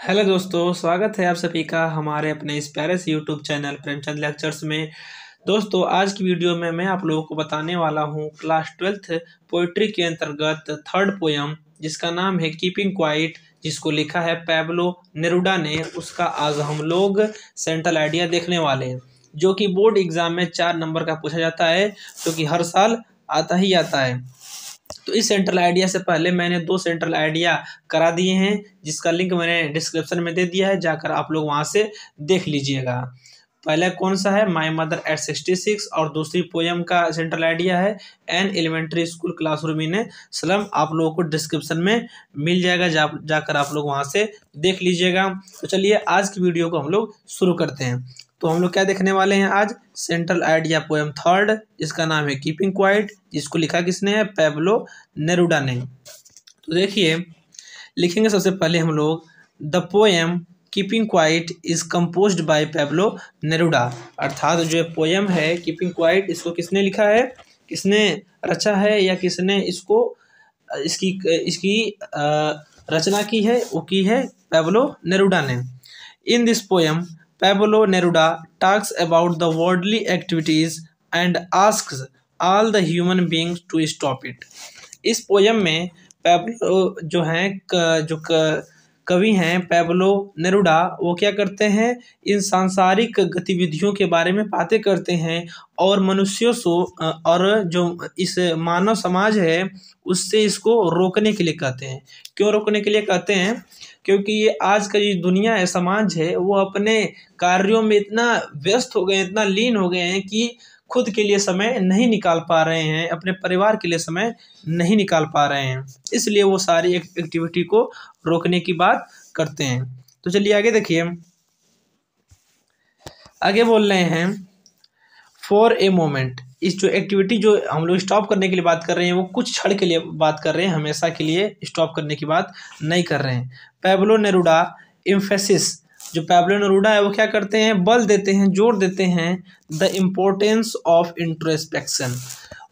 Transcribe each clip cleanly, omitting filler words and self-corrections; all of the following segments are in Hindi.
हेलो दोस्तों, स्वागत है आप सभी का हमारे अपने इस प्यारे से यूट्यूब चैनल प्रेमचंद लेक्चर्स में। दोस्तों, आज की वीडियो में मैं आप लोगों को बताने वाला हूँ क्लास 12th पोइट्री के अंतर्गत थर्ड पोयम जिसका नाम है कीपिंग क्वाइट, जिसको लिखा है पैब्लो नेरुडा ने। उसका आज हम लोग सेंट्रल आइडिया देखने वाले हैं, जो कि बोर्ड एग्जाम में 4 नंबर का पूछा जाता है, जो कि हर साल आता ही आता है। तो इस सेंट्रल आइडिया से पहले मैंने 2 सेंट्रल आइडिया करा दिए हैं, जिसका लिंक मैंने डिस्क्रिप्शन में दे दिया है, जाकर आप लोग वहां से देख लीजिएगा। पहला कौन सा है, माई मदर एट 66, और दूसरी पोयम का सेंट्रल आइडिया है an elementary school classroom in slum. आप लोगों को डिस्क्रिप्शन में मिल जाएगा, जाकर आप लोग वहां से देख लीजिएगा। तो चलिए आज की वीडियो को हम लोग शुरू करते हैं। तो हम लोग क्या देखने वाले हैं आज, सेंट्रल आइडिया पोएम थर्ड, जिसका नाम है कीपिंग क्वाइट, जिसको लिखा किसने है, पैब्लो नेरुडा ने। तो देखिए, लिखेंगे सबसे पहले हम लोग, the poem keeping quiet is composed bye Pablo Neruda. अर्थात जो पोएम है कीपिंग क्वाइट, इसको किसने लिखा है, किसने रचा है, या किसने इसको इसकी इसकी रचना की है, वो की है पैब्लो नेरुडा ने। In this poem Pablo Neruda talks about the worldly activities and asks all the human beings to stop it. इस पोयम में पैब्लो जो हैं कवि हैं पैब्लो नेरुडा, वो क्या करते हैं, इन सांसारिक गतिविधियों के बारे में बातें करते हैं और मनुष्यों से और जो इस मानव समाज है उससे इसको रोकने के लिए कहते हैं। क्यों रोकने के लिए कहते हैं, क्योंकि ये आज का जो दुनिया है, समाज है, वो अपने कार्यों में इतना व्यस्त हो गए हैं, इतना लीन हो गए हैं कि खुद के लिए समय नहीं निकाल पा रहे हैं, अपने परिवार के लिए समय नहीं निकाल पा रहे हैं। इसलिए वो सारी एक्टिविटी को रोकने की बात करते हैं। तो चलिए आगे देखिए, आगे बोल रहे हैं, फॉर ए मोमेंट। इस जो एक्टिविटी जो हम लोग स्टॉप करने के लिए बात कर रहे हैं, वो कुछ क्षण के लिए बात कर रहे हैं, हमेशा के लिए स्टॉप करने की बात नहीं कर रहे हैं। पैब्लो नेरुडा एम्फेसिस, जो पैब्लो नेरुडा है वो क्या करते हैं, बल देते हैं, जोर देते हैं द इम्पोर्टेंस ऑफ इंट्रोस्पेक्शन।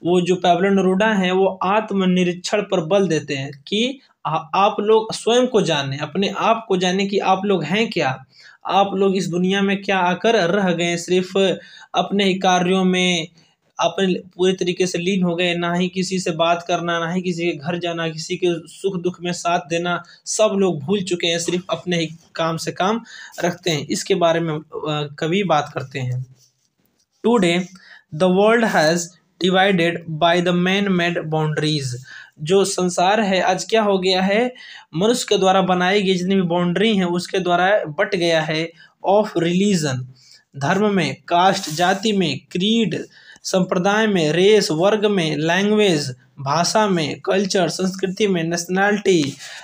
वो जो पैब्लो नेरुडा है वो आत्मनिरीक्षण पर बल देते हैं कि आप लोग स्वयं को जाने, अपने आप को जाने कि आप लोग हैं क्या, आप लोग इस दुनिया में क्या आकर रह गए, सिर्फ अपने ही कार्यों में अपने पूरे तरीके से लीन हो गए, ना ही किसी से बात करना, ना ही किसी के घर जाना, किसी के सुख दुख में साथ देना, सब लोग भूल चुके हैं, सिर्फ अपने ही काम से काम रखते हैं। इसके बारे में कवि बात करते हैं। Today the world has divided by the man made boundaries. जो संसार है आज क्या हो गया है, मनुष्य के द्वारा बनाई गई जितनी भी बाउंड्री हैं उसके द्वारा बट गया है। ऑफ रिलीजन, धर्म में, कास्ट जाति में, क्रीड संप्रदाय में, रेस वर्ग में, लैंग्वेज भाषा में, कल्चर संस्कृति में, नेशनैलिटी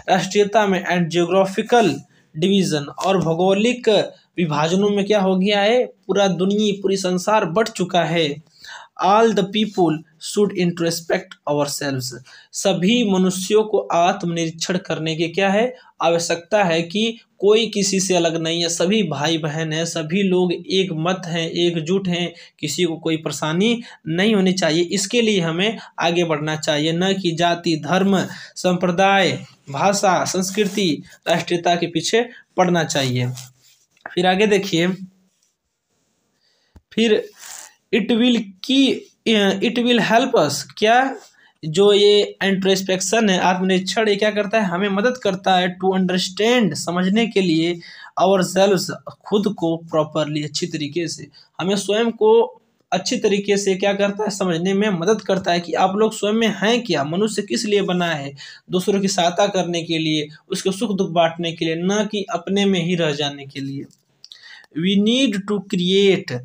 राष्ट्रीयता में, एंड जियोग्राफिकल डिवीजन और भौगोलिक विभाजनों में क्या हो गया है, पूरा दुनिया पूरी संसार बट चुका है। All the people should introspect our selves. सभी मनुष्यों को आत्मनिरीक्षण करने की क्या है, आवश्यकता है कि कोई किसी से अलग नहीं है, सभी भाई बहन हैं, सभी लोग एक मत हैं, एकजुट हैं, किसी को कोई परेशानी नहीं होनी चाहिए। इसके लिए हमें आगे बढ़ना चाहिए, न कि जाति धर्म संप्रदाय भाषा संस्कृति राष्ट्रीयता के पीछे पड़ना चाहिए। फिर आगे देखिए, फिर इट विल हेल्प अस, क्या जो ये इंट्रोस्पेक्शन है, आत्मनिरीक्षण, ये क्या करता है, हमें मदद करता है टू अंडरस्टैंड, समझने के लिए, आवर सेल्व्स, खुद को प्रॉपरली, अच्छी तरीके से, हमें स्वयं को अच्छी तरीके से क्या करता है, समझने में मदद करता है कि आप लोग स्वयं में हैं क्या, मनुष्य किस लिए बना है, दूसरों की सहायता करने के लिए, उसके सुख दुख बांटने के लिए, न कि अपने में ही रह जाने के लिए। We need to create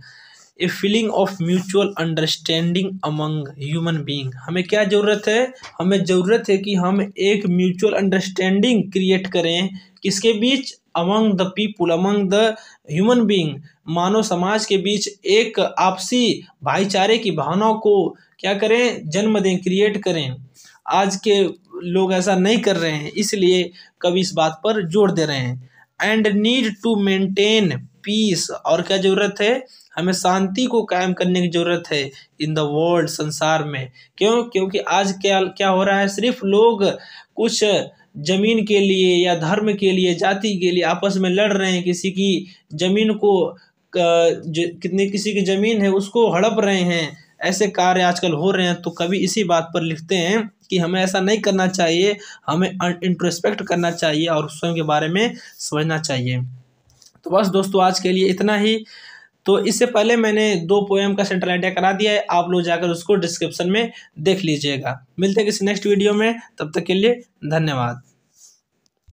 a feeling of mutual understanding among human being. हमें क्या ज़रूरत है, हमें ज़रूरत है कि हम एक म्यूचुअल अंडरस्टैंडिंग क्रिएट करें, किसके बीच, among the people, among the human being, मानव समाज के बीच एक आपसी भाईचारे की भावनाओं को क्या करें, जन्म दें, क्रिएट करें। आज के लोग ऐसा नहीं कर रहे हैं, इसलिए कवि इस बात पर जोर दे रहे हैं। And need to maintain peace, और क्या जरूरत है, हमें शांति को कायम करने की जरूरत है इन द वर्ल्ड, संसार में। क्यों, क्योंकि आज क्या क्या हो रहा है, सिर्फ लोग कुछ जमीन के लिए या धर्म के लिए, जाति के लिए आपस में लड़ रहे हैं, किसी की जमीन को किसी की जमीन है उसको हड़प रहे हैं, ऐसे कार्य आजकल हो रहे हैं, तो कवि इसी बात पर लिखते हैं कि हमें ऐसा नहीं करना चाहिए, हमें इंट्रोस्पेक्ट करना चाहिए और स्वयं के बारे में समझना चाहिए। तो बस दोस्तों आज के लिए इतना ही। तो इससे पहले मैंने 2 पोएम का सेंट्रल आइडिया करा दिया है, आप लोग जाकर उसको डिस्क्रिप्शन में देख लीजिएगा। मिलते हैं किसी नेक्स्ट वीडियो में, तब तक के लिए धन्यवाद।